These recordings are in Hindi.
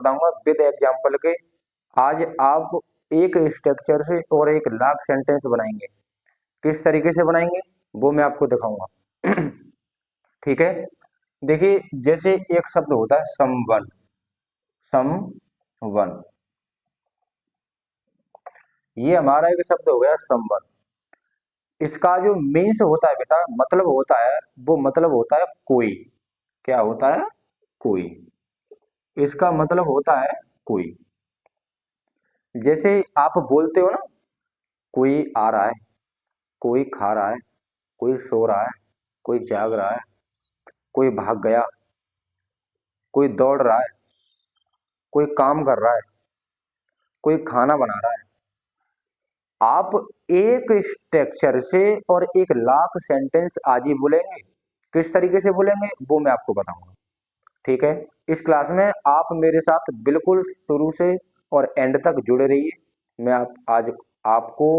बताऊंगा विद एग्जाम्पल के। आज आप एक स्ट्रक्चर से और 1 लाख सेंटेंस बनाएंगे। किस तरीके से बनाएंगे वो मैं आपको दिखाऊंगा। ठीक है। देखिए, जैसे एक शब्द होता है समवन। समवन, ये हमारा एक शब्द हो गया समवन। इसका जो मीन्स होता है बेटा, मतलब होता है, वो मतलब होता है कोई। क्या होता है? कोई। इसका मतलब होता है कोई। जैसे आप बोलते हो ना, कोई आ रहा है, कोई खा रहा है, कोई सो रहा है, कोई जाग रहा है, कोई भाग गया, कोई दौड़ रहा है, कोई काम कर रहा है, कोई खाना बना रहा है। आप एक स्ट्रक्चर से और 1 लाख सेंटेंस आज ही बोलेंगे। किस तरीके से बोलेंगे वो मैं आपको बताऊंगा। ठीक है। इस क्लास में आप मेरे साथ बिल्कुल शुरू से और एंड तक जुड़े रहिए। मैं आज आपको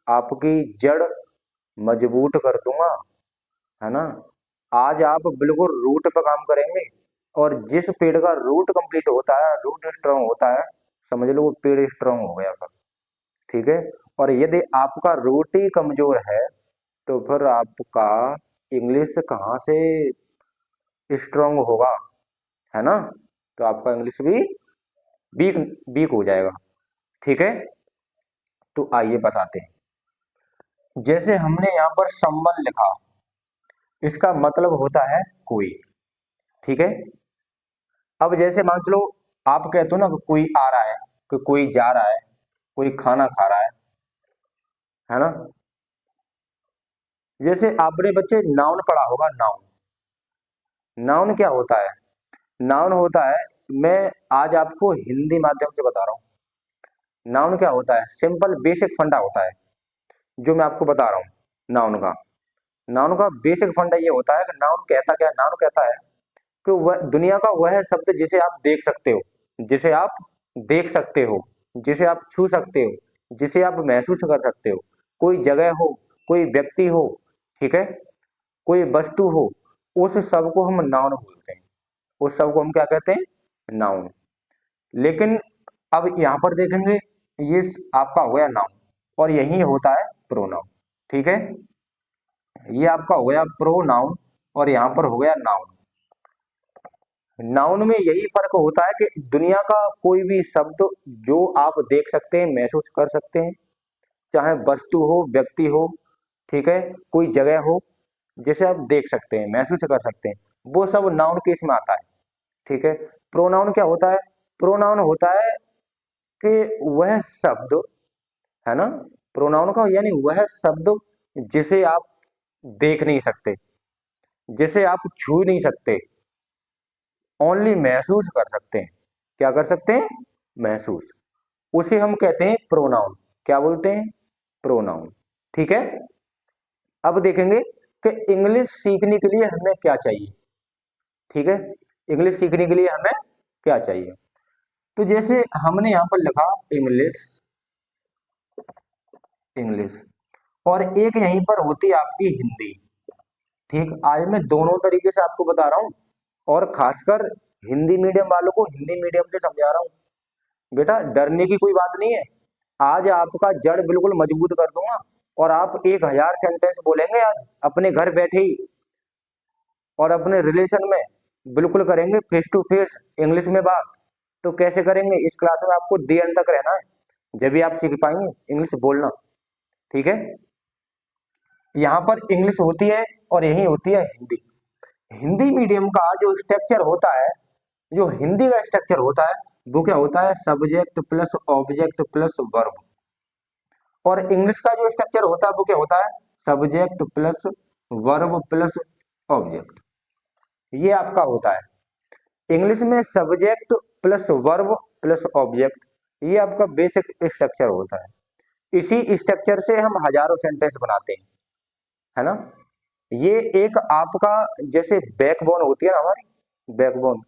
आपकी जड़ मजबूत कर दूंगा, है ना। आज आप बिल्कुल रूट पर काम करेंगे। और जिस पेड़ का रूट कंप्लीट होता है, रूट स्ट्रांग होता है, समझ लो वो पेड़ स्ट्रांग हो गया फिर। ठीक है। और यदि आपका रूट ही कमजोर है तो फिर आपका इंग्लिश कहाँ से स्ट्रांग होगा, है ना। तो आपका इंग्लिश भी वीक वीक हो जाएगा। ठीक है। तो आइए बताते हैं। जैसे हमने यहाँ पर संबंध लिखा, इसका मतलब होता है कोई। ठीक है। अब जैसे मान लो आप कहते हो ना कि कोई आ रहा है, कि कोई जा रहा है, कोई खाना खा रहा है ना। जैसे आपने बच्चे नाउन पढ़ा होगा, नाउन। नाउन क्या होता है? नाउन होता है, मैं आज आपको हिंदी माध्यम से बता रहा हूँ। नाउन क्या होता है? सिंपल बेसिक फंडा होता है जो मैं आपको बता रहा हूँ। नाउन का नाउन का बेसिक फंडा ये होता है कि नाउन कहता क्या है? नाउन कहता है कि वह दुनिया का वह शब्द जिसे आप देख सकते हो, जिसे आप देख सकते हो, जिसे आप छू सकते हो, जिसे आप महसूस कर सकते हो। कोई जगह हो, कोई व्यक्ति हो, ठीक है, कोई वस्तु हो, उस सब को हम नाउन बोलते हैं। उस सब को हम क्या कहते हैं? नाउन। लेकिन अब यहां पर देखेंगे, ये आपका हो गया नाउन और यही होता है प्रोनाउन। ठीक है। ये आपका हो गया प्रोनाउन और यहां पर हो गया नाउन। नाउन में यही फर्क होता है कि दुनिया का कोई भी शब्द जो आप देख सकते हैं, महसूस कर सकते हैं, चाहे वस्तु हो, व्यक्ति हो, ठीक है, कोई जगह हो, जिसे आप देख सकते हैं, महसूस कर सकते हैं, वो सब नाउन केस में आता है। ठीक है। प्रोनाउन क्या होता है? प्रोनाउन होता है कि वह शब्द, है ना, प्रोनाउन का यानी वह शब्द जिसे आप देख नहीं सकते, जिसे आप छू नहीं सकते, ओनली महसूस कर सकते हैं। क्या कर सकते हैं? महसूस। उसे हम कहते हैं प्रोनाउन। क्या बोलते हैं? प्रोनाउन। ठीक है। अब देखेंगे कि इंग्लिश सीखने के लिए हमें क्या चाहिए। ठीक है। इंग्लिश सीखने के लिए हमें क्या चाहिए? तो जैसे हमने यहां पर लिखा इंग्लिश, इंग्लिश, और एक यहीं पर होती है आपकी हिंदी। ठीक। आज मैं दोनों तरीके से आपको बता रहा हूं और खासकर हिंदी मीडियम वालों को हिंदी मीडियम से समझा रहा हूं। बेटा डरने की कोई बात नहीं है। आज आपका जड़ बिल्कुल मजबूत कर दूंगा और आप 1,000 सेंटेंस बोलेंगे आज अपने घर बैठे ही। और अपने रिलेशन में बिल्कुल करेंगे फेस टू फेस इंग्लिश में बात। तो कैसे करेंगे? इस क्लास में आपको दी एंड तक रहना है, जब भी आप सीख पाएंगे इंग्लिश बोलना। ठीक है। यहाँ पर इंग्लिश होती है और यही होती है हिंदी। हिंदी मीडियम का जो स्ट्रक्चर होता है, जो हिंदी का स्ट्रक्चर होता है, वो क्या होता है? Subject plus object plus verb. और इंग्लिश का जो स्ट्रक्चर होता है वो क्या होता है? Subject plus verb plus object. ये आपका होता है। इंग्लिश में subject plus verb plus object, ये आपका बेसिक स्ट्रक्चर होता है। इसी स्ट्रक्चर से हम हजारों सेंटेंस बनाते हैं, है ना। ये एक आपका जैसे बैकबोन होती है ना हमारी, बैकबोन।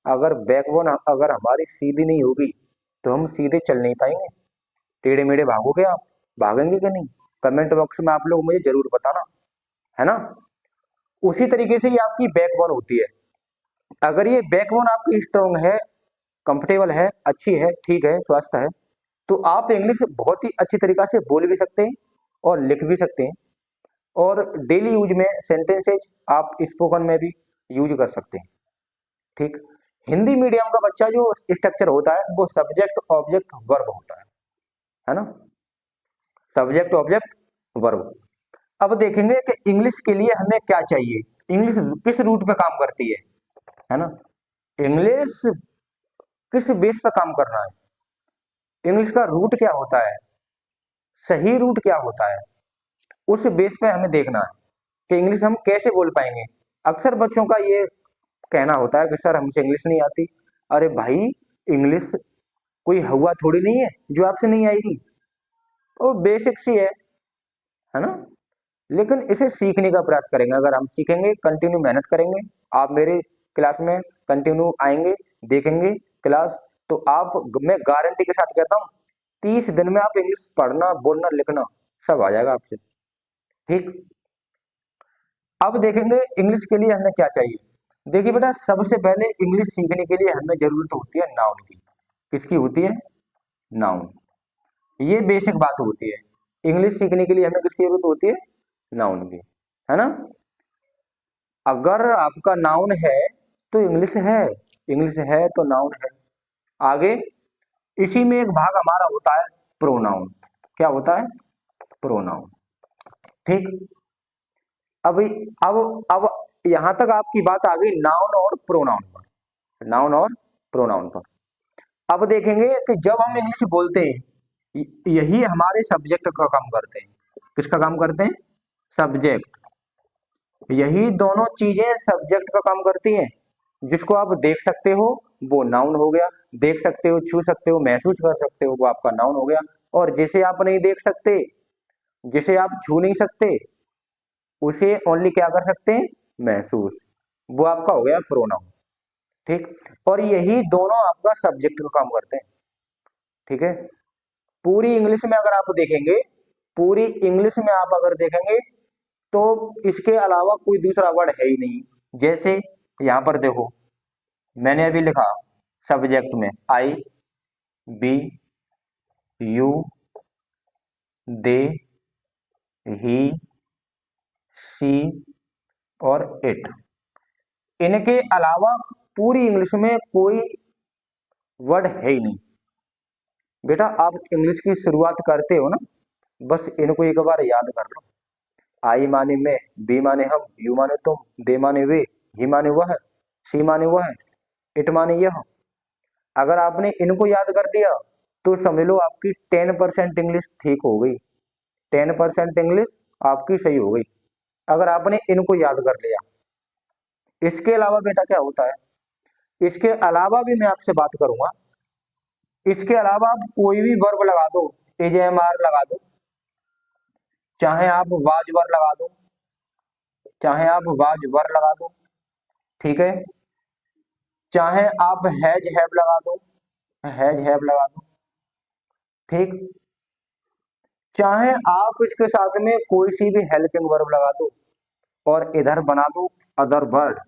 अगर बैकबोन अगर हमारी सीधी नहीं होगी तो हम सीधे चल नहीं पाएंगे। टेढ़े मेढ़े भागोगे आप, भागेंगे कि नहीं? कमेंट बॉक्स में आप लोग मुझे जरूर बताना, है ना। उसी तरीके से ये आपकी बैकबोन होती है। अगर ये बैकबोन आपकी स्ट्रांग है कंफर्टेबल है, अच्छी है, ठीक है, स्वस्थ है, तो आप इंग्लिश बहुत ही अच्छी तरीका से बोल भी सकते हैं और लिख भी सकते हैं, और डेली यूज में सेंटेंसेज आप स्पोकन में भी यूज कर सकते हैं। ठीक। हिंदी मीडियम का बच्चा जो स्ट्रक्चर होता है वो सब्जेक्ट ऑब्जेक्ट वर्ब होता है ना, सब्जेक्ट ऑब्जेक्ट वर्ब। अब देखेंगे कि इंग्लिश के लिए हमें क्या चाहिए, इंग्लिश किस रूट पे काम करती है ना, इंग्लिश किस बेस पे काम कर रहा है, इंग्लिश का रूट क्या होता है, सही रूट क्या होता है, उस बेस पे हमें देखना है कि इंग्लिश हम कैसे बोल पाएंगे। अक्सर बच्चों का ये कहना होता है कि सर हमसे इंग्लिश नहीं आती। अरे भाई, इंग्लिश कोई हवा थोड़ी नहीं है जो आपसे नहीं आएगी, वो बेसिक सी है ना। लेकिन इसे सीखने का प्रयास करेंगे, अगर हम सीखेंगे, कंटिन्यू मेहनत करेंगे, आप मेरे क्लास में कंटिन्यू आएंगे, देखेंगे क्लास, तो आप, मैं गारंटी के साथ कहता हूँ 30 दिन में आप इंग्लिश पढ़ना बोलना लिखना सब आ जाएगा आपसे। ठीक। अब देखेंगे इंग्लिश के लिए हमें क्या चाहिए। देखिए बेटा, सबसे पहले इंग्लिश सीखने के लिए हमें जरूरत होती है नाउन की। किसकी होती है? नाउन। ये बेसिक बात होती है, इंग्लिश सीखने के लिए हमें किसकी जरूरत होती है? नाउन की, है ना। अगर आपका नाउन है तो इंग्लिश है, इंग्लिश है तो नाउन है। आगे इसी में एक भाग हमारा होता है प्रोनाउन। क्या होता है? प्रोनाउन। ठीक। अब अब यहां तक आपकी बात आ गई नाउन और प्रोनाउन पर, नाउन और प्रोनाउन पर। अब देखेंगे कि जब हम इंग्लिश बोलते हैं, यही हमारे सब्जेक्ट का काम करते हैं। किसका काम करते हैं? सब्जेक्ट। यही दोनों चीजें सब्जेक्ट का काम करती हैं। जिसको आप देख सकते हो वो नाउन हो गया, देख सकते हो, छू सकते हो, महसूस कर सकते हो, वो आपका नाउन हो गया। और जिसे आप नहीं देख सकते, जिसे आप छू नहीं सकते, उसे ओनली क्या कर सकते हैं? महसूस। वो आपका हो गया प्रोनाउन। ठीक। और यही दोनों आपका सब्जेक्ट का काम करते हैं। ठीक है। पूरी इंग्लिश में अगर आप देखेंगे, पूरी इंग्लिश में आप अगर देखेंगे तो इसके अलावा कोई दूसरा वर्ड है ही नहीं। जैसे यहां पर देखो, मैंने अभी लिखा सब्जेक्ट में आई, बी, यू, दे, ही, सी और इट। इनके अलावा पूरी इंग्लिश में कोई वर्ड है ही नहीं। बेटा, आप इंग्लिश की शुरुआत करते हो ना, बस इनको एक बार याद कर लो। आई माने मैं, बी माने हम, यू माने तुम, दे माने वे, ही माने वह, सी माने वह, इट माने यह। अगर आपने इनको याद कर दिया तो समझ लो आपकी 10% इंग्लिश ठीक हो गई, 10% इंग्लिश आपकी सही हो गई, अगर आपने इनको याद कर लिया। इसके अलावा बेटा क्या होता है, इसके अलावा भी मैं आपसे बात करूंगा। इसके अलावा आप कोई भी वर्ब लगा दो, एजेएमआर लगा दो, चाहे आप वाज वर लगा दो, चाहे आप वाज वर लगा दो, ठीक है, चाहे आप हैज हैव लगा दो, हैज हैव लगा दो, ठीक, चाहे आप इसके साथ में कोई सी भी हेल्पिंग वर्ब लगा दो और इधर बना दो अदर वर्ड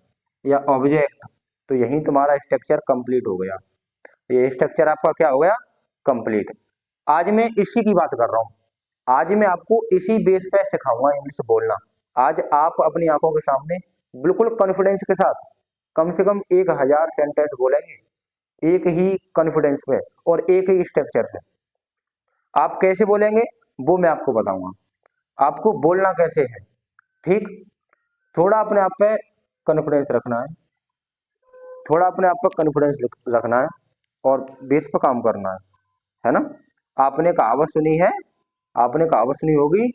या ऑब्जेक्ट, तो यही तुम्हारा स्ट्रक्चर कंप्लीट हो गया। ये स्ट्रक्चर आपका क्या हो गया? कंप्लीट। आज मैं इसी की बात कर रहा हूँ, आज मैं आपको इसी बेस पे सिखाऊंगा इंग्लिश बोलना। आज आप अपनी आंखों के सामने बिल्कुल कॉन्फिडेंस के साथ कम से कम 1000 सेंटेंस बोलेंगे, एक ही कॉन्फिडेंस पे और एक ही स्ट्रक्चर से। आप कैसे बोलेंगे वो मैं आपको बताऊंगा, आपको बोलना कैसे है। ठीक। थोड़ा अपने आप पे कॉन्फिडेंस रखना है, थोड़ा अपने आप पर कॉन्फिडेंस रखना है और बेस पर काम करना है ना। आपने कहावत सुनी है, आपने कहावत सुनी होगी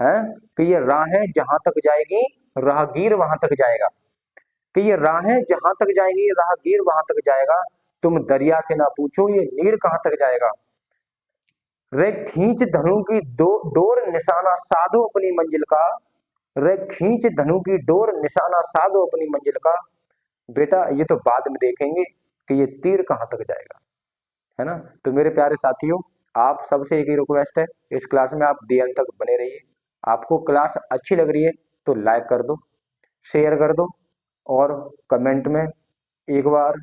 है कि ये राहें जहां तक जाएगी राहगीर वहां तक जाएगा, कि ये राहें जहां तक जाएगी राहगीर वहां तक जाएगा, तुम दरिया से ना पूछो ये नीर कहां तक जाएगा। रे खींच धनु की डोर निशाना साधो अपनी मंजिल का, रे खींच धनु की डोर निशाना साधो अपनी मंजिल का। बेटा, ये तो बाद में देखेंगे कि ये तीर कहां तक जाएगा, है ना। तो मेरे प्यारे साथियों, आप सबसे एक ही रिक्वेस्ट है, इस क्लास में आप दी अंत तक बने रहिए। आपको क्लास अच्छी लग रही है तो लाइक कर दो, शेयर कर दो और कमेंट में एक बार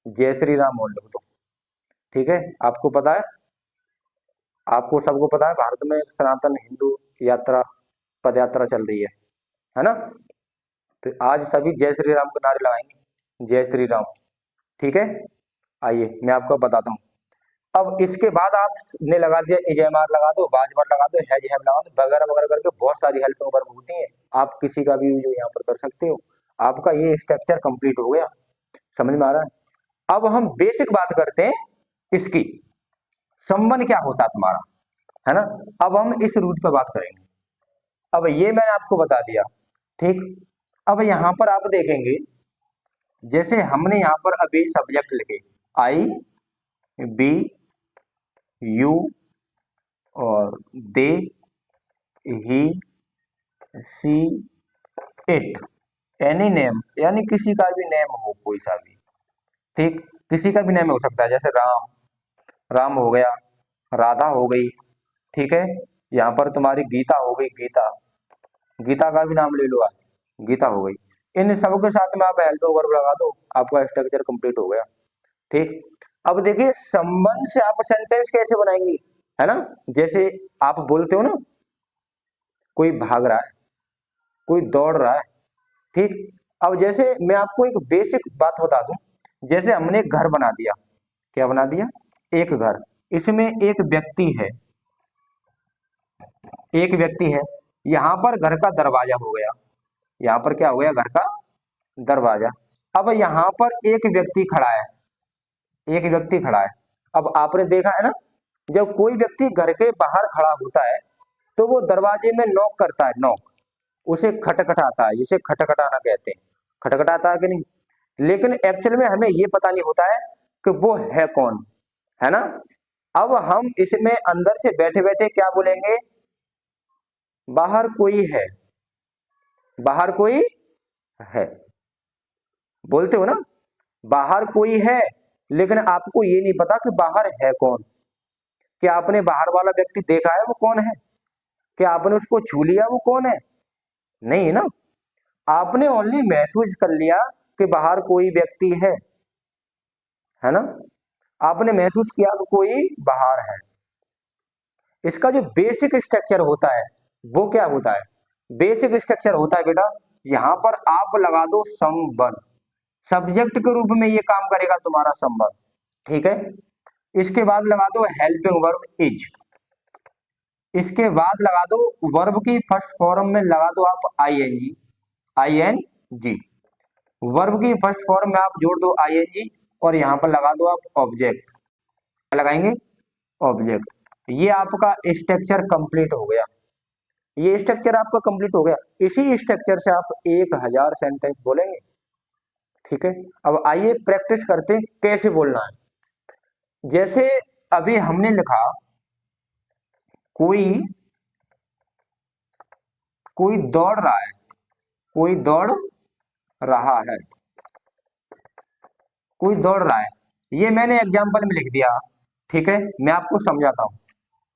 जय श्री राम बोल लिख दो। ठीक है, आपको पता है, आपको सबको पता है भारत में सनातन हिंदू यात्रा, पद यात्रा चल रही है ना। तो आज सभी जय श्री राम के नारे लगाएंगे, जय श्री राम। ठीक है, आइए मैं आपको बताता हूँ। अब इसके बाद आपने लगा दिया एजेएमआर लगा दो, बाजवर लगा दो, हैज हैव लगा दो, वगैरह वगैरह करके बहुत सारी हेल्पिंग वर्ब होती है, आप किसी का भी यूज यहाँ पर कर सकते हो। आपका ये स्ट्रक्चर कंप्लीट हो गया, समझ में आ रहा है। अब हम बेसिक बात करते हैं इसकी, संबंध क्या होता है तुम्हारा, है ना। अब हम इस रूट पे बात करेंगे। अब ये मैंने आपको बता दिया, ठीक। अब यहाँ पर आप देखेंगे, जैसे हमने यहाँ पर अभी सब्जेक्ट लिखे आई, बी, यू और दे, ही, सी, इट, एनी नेम, यानी किसी का भी नेम हो, कोई सा भी, ठीक। किसी का भी नेम हो सकता है, जैसे राम, राम हो गया, राधा हो गई, ठीक है। यहाँ पर तुम्हारी गीता हो गई, गीता, गीता का भी नाम ले लो आप, गीता हो गई। इन सब के साथ में आप हेल्प वर्ब लगा दो, आपका स्ट्रक्चर कंप्लीट हो गया, ठीक। अब देखिए संबंध से आप सेंटेंस कैसे बनाएंगे, है ना। जैसे आप बोलते हो ना, कोई भाग रहा है, कोई दौड़ रहा है, ठीक। अब जैसे मैं आपको एक बेसिक बात बता दूं, जैसे हमने एक घर बना दिया, क्या बना दिया, एक घर, इसमें एक व्यक्ति है, एक व्यक्ति है, यहां पर घर का दरवाजा हो गया, यहां पर क्या हो गया, घर का दरवाजा। अब यहां पर एक व्यक्ति खड़ा है, एक व्यक्ति खड़ा है। अब आपने देखा है ना, जब कोई व्यक्ति घर के बाहर खड़ा होता है तो वो दरवाजे में नॉक करता है, नॉक, उसे खटखटाता है, जिसे खटखटाना कहते हैं, खटखटाता है कि नहीं। लेकिन एक्चुअल में हमें ये पता नहीं होता है कि वो है कौन, है ना। अब हम इसमें अंदर से बैठे बैठे क्या बोलेंगे, बाहर कोई है, बाहर कोई है, बोलते हो ना, बाहर कोई है, लेकिन आपको ये नहीं पता कि बाहर है कौन। क्या आपने बाहर वाला व्यक्ति देखा है, वो कौन है, क्या आपने उसको छू लिया, वो कौन है, नहीं ना। आपने ओनली महसूस कर लिया कि बाहर कोई व्यक्ति है ना, आपने महसूस किया कि कोई बाहर है। इसका जो बेसिक स्ट्रक्चर होता है वो क्या होता है, बेसिक स्ट्रक्चर होता है बेटा, यहां पर आप लगा दो संबंध, सब्जेक्ट के रूप में ये काम करेगा तुम्हारा संबंध, ठीक है। इसके बाद लगा दो हेल्पिंग वर्ब इज, इसके बाद लगा दो वर्ब की फर्स्ट फॉर्म में लगा दो आप आईएनजी, आईएनजी, वर्ब की फर्स्ट फॉर्म में आप जोड़ दो आईएनजी, और यहां पर लगा दो आप ऑब्जेक्ट, क्या लगाएंगे, ऑब्जेक्ट। ये आपका स्ट्रक्चर कंप्लीट हो गया, ये स्ट्रक्चर आपका कंप्लीट हो गया। इसी स्ट्रक्चर से आप 1000 सेंटेंस बोलेंगे, ठीक है। अब आइए प्रैक्टिस करते हैं कैसे बोलना है। जैसे अभी हमने लिखा, कोई कोई दौड़ रहा है, कोई दौड़ रहा है, कोई दौड़ रहा है, ये मैंने एग्जाम्पल में लिख दिया, ठीक है। मैं आपको समझाता हूं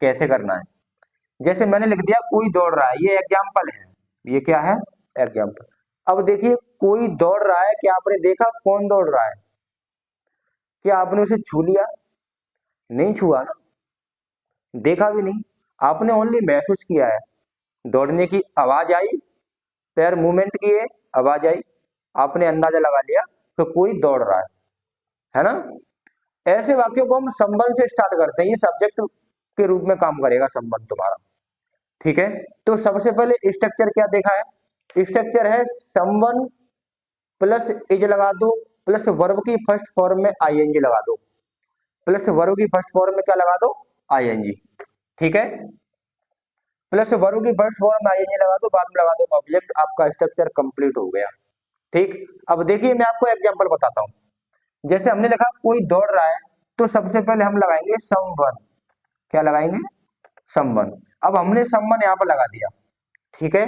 कैसे करना है। जैसे मैंने लिख दिया कोई दौड़ रहा है, ये एग्जाम्पल है, ये क्या है, एग्जाम्पल। अब देखिए कोई दौड़ रहा है, क्या आपने देखा कौन दौड़ रहा है, क्या आपने उसे छू लिया, नहीं छुआ ना, देखा भी नहीं, आपने ओनली महसूस किया है, दौड़ने की आवाज आई, पैर मूवमेंट किए, आवाज आई, आपने अंदाजा लगा लिया तो कोई दौड़ रहा है ना। ऐसे वाक्यों को हम संबंध से स्टार्ट करते हैं, ये सब्जेक्ट के रूप में काम करेगा संबंध तुम्हारा, ठीक है। तो सबसे पहले स्ट्रक्चर क्या देखा है, स्ट्रक्चर है संबंध प्लस इज लगा दो, प्लस वर्ब की फर्स्ट फॉर्म में आईएनजी लगा दो, प्लस वर्ब की फर्स्ट फॉर्म में क्या लगा दो, आईएनजी, ठीक है। प्लस वर्ब की फर्स्ट फॉर्म में आईएनजी लगा दो, बाद में लगा दो ऑब्जेक्ट, आपका स्ट्रक्चर कंप्लीट हो गया, ठीक। अब देखिए मैं आपको एग्जांपल बताता हूं। जैसे हमने लिखा कोई दौड़ रहा है, तो सबसे पहले हम लगाएंगे संबंध, क्या लगाएंगे, संबंध। अब हमने संबंध यहाँ पर लगा दिया, ठीक है।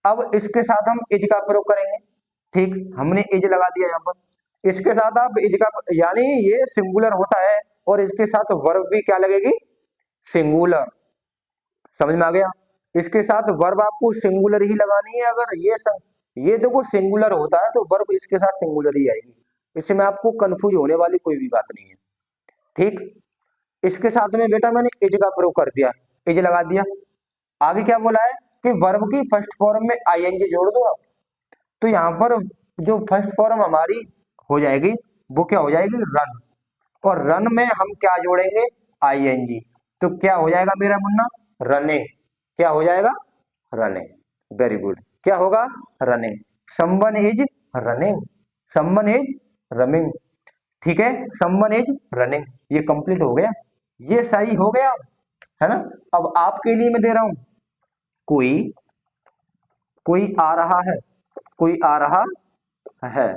अब इसके साथ हम इज का प्रयोग करेंगे, ठीक, हमने इज लगा दिया यहाँ पर, इसके साथ आप इज का, यानी ये सिंगुलर होता है और इसके साथ वर्ब भी क्या लगेगी, सिंगुलर, समझ में आ गया। इसके साथ वर्ब आपको सिंगुलर ही लगानी है, अगर ये देखो सिंगुलर होता है तो वर्ब इसके साथ सिंगुलर ही आएगी, इसमें आपको कंफ्यूज होने वाली कोई भी बात नहीं है। ठीक, इसके साथ में बेटा मैंने इज का प्रयोग कर दिया, इज लगा दिया। आगे क्या बोला है कि वर्ब की फर्स्ट फॉर्म में आईएनजी जोड़ दो आप। तो यहाँ पर जो फर्स्ट फॉर्म हमारी हो जाएगी वो क्या हो जाएगी, रन। और रन में हम क्या जोड़ेंगे, आईएनजी। तो क्या हो जाएगा मेरा मुन्ना, रनिंग। क्या हो जाएगा, रनिंग। वेरी गुड, क्या होगा, running. Someone is running, someone is running. ठीक है, समवन इज रनिंग, ये कंप्लीट हो गया, ये सही हो गया, है ना। अब आपके लिए मैं दे रहा हूं, कोई कोई आ रहा है, कोई आ रहा है।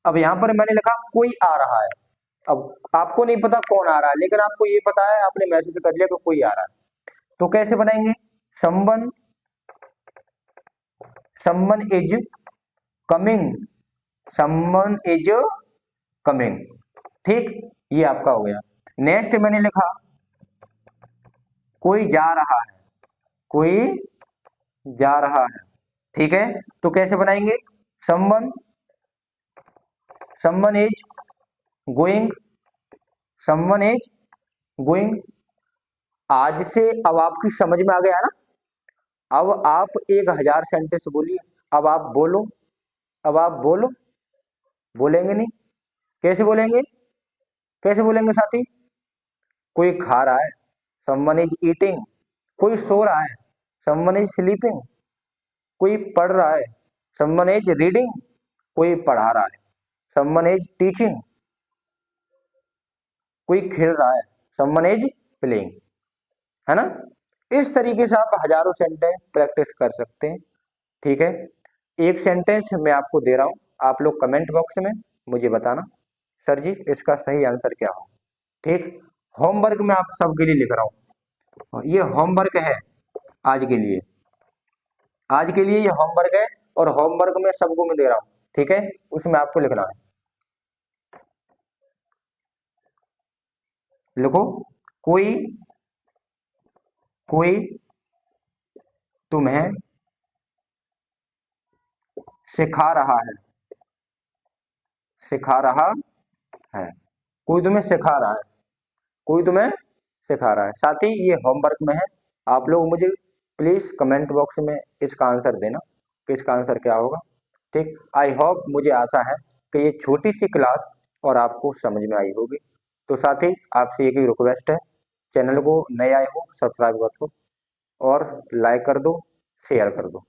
अब यहां पर मैंने लिखा कोई आ रहा है। अब आपको नहीं पता कौन आ रहा है, लेकिन आपको ये पता है, आपने मैसेज कर लिया कि कोई आ रहा है। तो कैसे बनाएंगे, someone, someone is coming, someone is coming. ठीक, ये आपका हो गया। नेक्स्ट मैंने लिखा कोई जा रहा है, कोई जा रहा है। ठीक है, तो कैसे बनाएंगे, someone, someone is going, someone is going. आज से अब आपकी समझ में आ गया ना। अब आप 1000 सेंटेंस बोलिए, अब आप बोलो, अब आप बोलो, बोलेंगे नहीं, कैसे बोलेंगे, कैसे बोलेंगे साथी, कोई खा रहा है, समवन इज ईटिंग, कोई सो रहा है, समवन इज स्लीपिंग, कोई पढ़ रहा है, समवन इज रीडिंग, कोई पढ़ा रहा है, समवन इज टीचिंग, कोई खेल रहा है, समवन इज प्लेइंग, है ना। इस तरीके से आप हजारों सेंटेंस प्रैक्टिस कर सकते हैं। ठीक है, एक सेंटेंस मैं आपको दे रहा हूं, आप लोग कमेंट बॉक्स में मुझे बताना सर जी इसका सही आंसर क्या हो। ठीक, होमवर्क मैं आप सबके लिए लिख रहा हूं, ये होमवर्क है आज के लिए, आज के लिए ये होमवर्क है, और होमवर्क में सबको मैं दे रहा हूं। ठीक है, उसमें आपको लिखना है, लिखो, कोई कोई तुम्हें सिखा रहा है, सिखा रहा है, कोई तुम्हें सिखा रहा है, कोई तुम्हें सिखा रहा है। साथ ही ये होमवर्क में है, आप लोग मुझे प्लीज कमेंट बॉक्स में इसका आंसर देना कि इसका आंसर क्या होगा। ठीक, आई होप, मुझे आशा है कि ये छोटी सी क्लास और आपको समझ में आई होगी। तो साथ ही आपसे एक ही रिक्वेस्ट है, चैनल को नए आए हो सब्सक्राइब कर दो, और लाइक कर दो, शेयर कर दो।